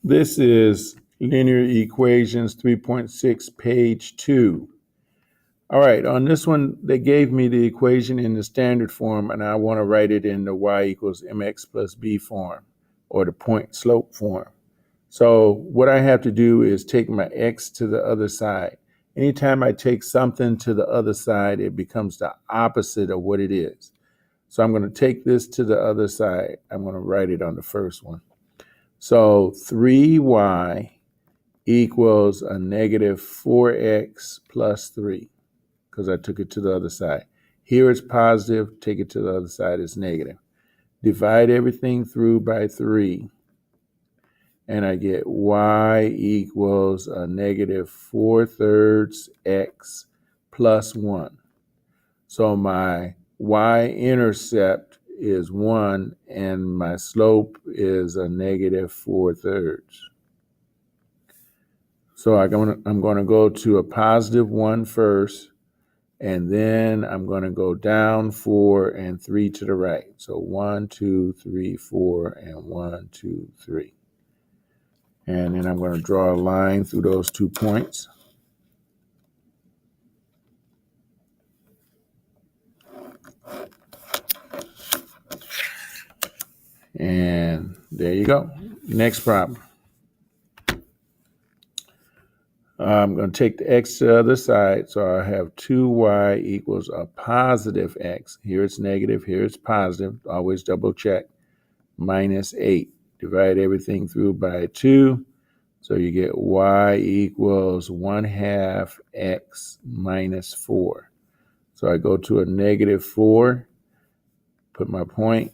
This is Linear Equations 3.6, page 2. All right, on this one, they gave me the equation in the standard form, and I want to write it in the y equals mx plus b form, or the point slope form. So what I have to do is take my x to the other side. Anytime I take something to the other side, it becomes the opposite of what it is. So I'm going to take this to the other side. I'm going to write it on the first one. So 3y equals a negative 4x plus 3, because I took it to the other side. Here it's positive, take it to the other side, it's negative. Divide everything through by 3, and I get y equals a negative 4/3 x plus 1. So my y-intercept is 1, and my slope is a negative 4/3. So I'm going to go to a positive 1 first, and then I'm going to go down 4 and 3 to the right. So 1, 2, 3, 4, and 1, 2, 3. And then I'm going to draw a line through those 2 points. And there you go. Next problem. I'm going to take the x to the other side, so I have 2y equals a positive x. Here it's negative, here it's positive. Always double check. Minus 8. Divide everything through by 2. So you get y equals 1/2 x minus 4. So I go to a negative 4, put my point,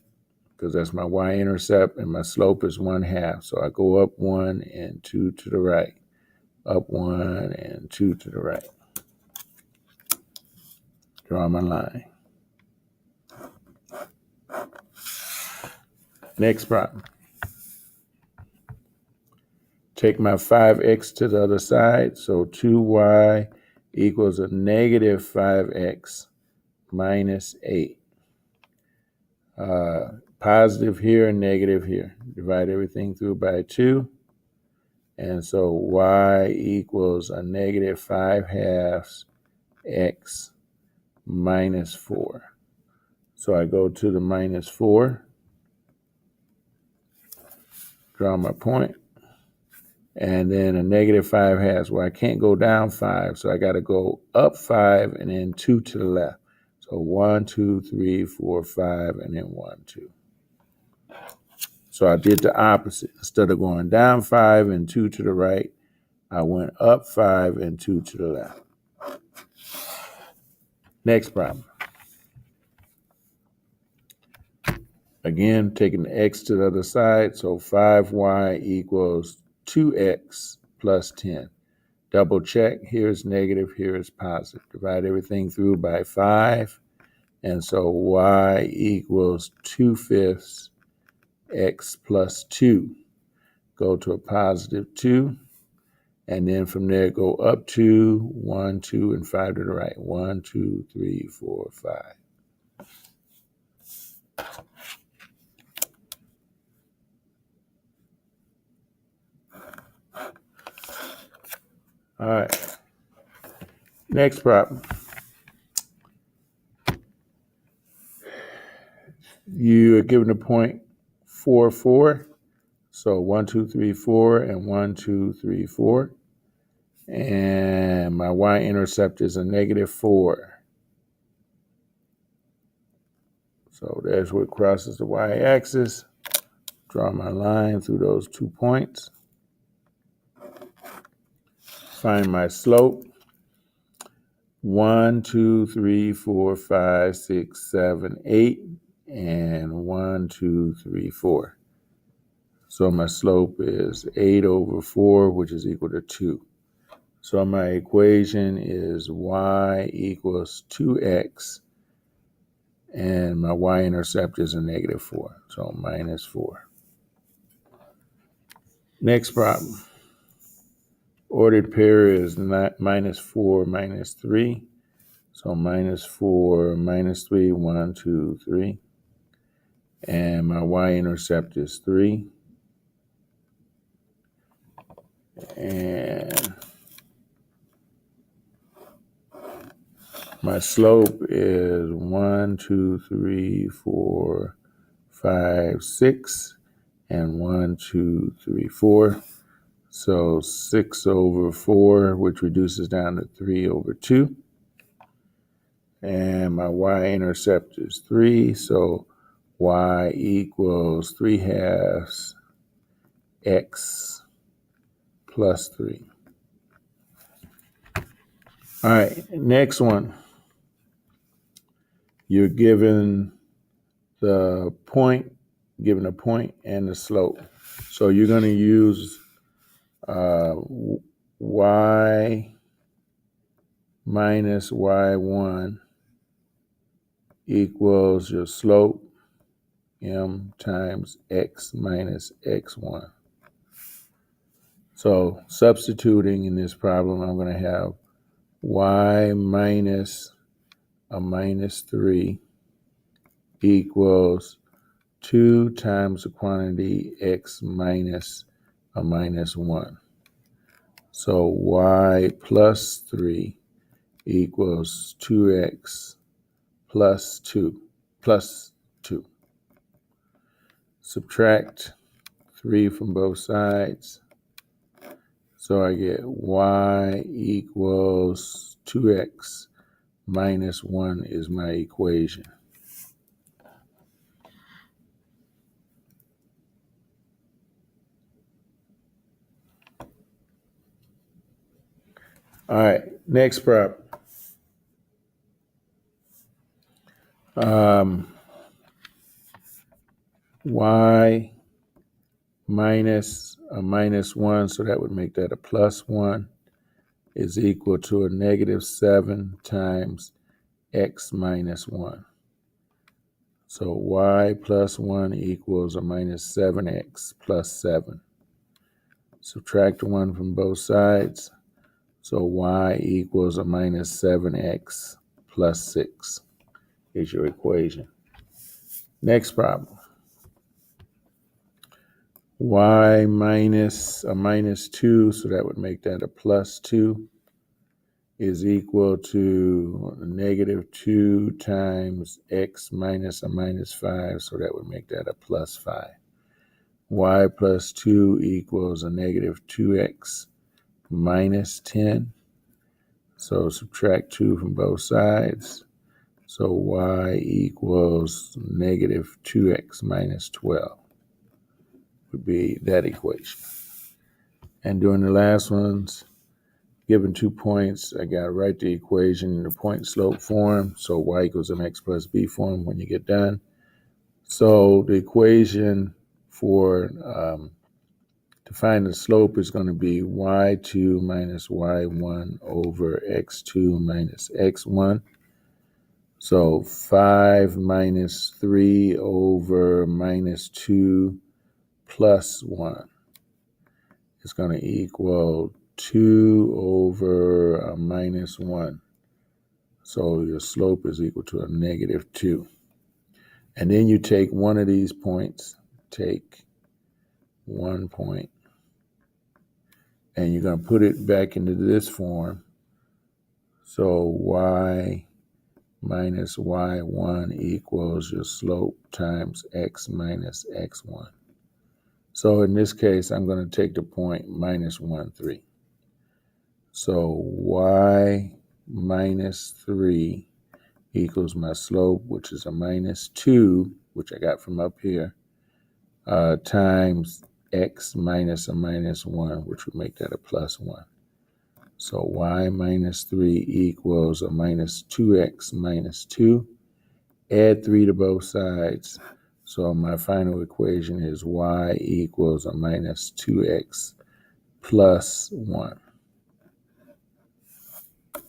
because that's my y-intercept, and my slope is 1/2. So I go up 1 and 2 to the right. Up 1 and 2 to the right. Draw my line. Next problem. Take my 5x to the other side. So 2y equals a negative 5x minus 8. Positive here and negative here. Divide everything through by 2. And so y equals a negative 5/2 x minus 4. So I go to the minus 4. Draw my point. And then a negative 5/2. Well, I can't go down 5, so I got to go up 5 and then 2 to the left. So 1, 2, 3, 4, 5, and then 1, 2. So I did the opposite. Instead of going down 5 and 2 to the right, I went up 5 and 2 to the left. Next problem. Again, taking the x to the other side. So 5y equals 2x plus 10. Double check. Here's negative, here's positive. Divide everything through by 5. And so y equals 2/5 x plus 2. Go to a positive 2. And then from there, go up 2, 1, 2, and 5 to the right. 1, 2, 3, 4, 5. All right. Next problem. You are given a point 4, 4. So 1, 2, 3, 4, and 1, 2, 3, 4. And my y-intercept is a negative 4. So there's what crosses the y-axis. Draw my line through those 2 points. Find my slope. 1, 2, 3, 4, 5, 6, 7, 8, and 1, 2, 3, 4. So my slope is 8 over 4, which is equal to 2. So my equation is y equals 2x, and my y-intercept is a negative 4, so minus 4. Next problem. Ordered pair is minus 4, minus 3. So minus 4, minus 3, 1, 2, 3. And my y-intercept is 3. And my slope is 1, 2, 3, 4, 5, 6, and 1, 2, 3, 4. So 6 over 4, which reduces down to 3 over 2. And my y-intercept is 3, so y equals 3/2 x plus 3. All right, next one. You're given the point, given a point and the slope. So you're going to use y minus y1 equals your slope, m times x minus x1. So substituting in this problem, I'm going to have y minus a minus 3 equals 2 times the quantity x minus a minus 1. So y plus 3 equals 2x plus 2. Subtract 3 from both sides. So I get y equals 2x minus 1 is my equation. All right, next problem. Y minus a minus 1, so that would make that a plus 1, is equal to a negative 7 times x minus 1. So y plus 1 equals a minus 7x plus 7. Subtract 1 from both sides. So y equals a minus 7x plus 6 is your equation. Next problem. Y minus a minus 2, so that would make that a plus 2, is equal to negative 2 times x minus a minus 5, so that would make that a plus 5. Y plus 2 equals a negative 2x minus 10. So subtract 2 from both sides. So y equals negative 2x minus 12 would be that equation. And during the last ones, given 2 points, I got to write the equation in the point slope form. So y equals mx plus b form when you get done. So the equation for to find the slope is going to be y2 minus y1 over x2 minus x1. So 5 minus 3 over minus 2 plus 1 is going to equal 2 over a minus 1. So your slope is equal to a negative 2. And then you take one of these points, take 1 point, and you're going to put it back into this form. So y minus y1 equals your slope times x minus x1. So in this case, I'm going to take the point minus 1, 3. So y minus 3 equals my slope, which is a minus 2, which I got from up here, times x minus a minus 1, which would make that a plus 1. So y minus 3 equals a minus 2x minus 2. Add 3 to both sides. So my final equation is y equals a minus 2x plus 1.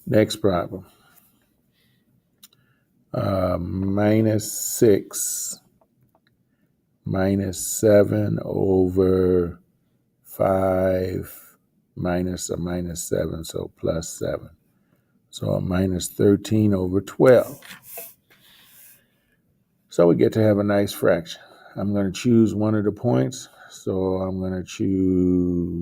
Next problem. Minus 6 minus 7 over 5 minus a minus 7, so plus 7. So a minus 13 over 12. So we get to have a nice fraction. I'm going to choose one of the points. So I'm going to choose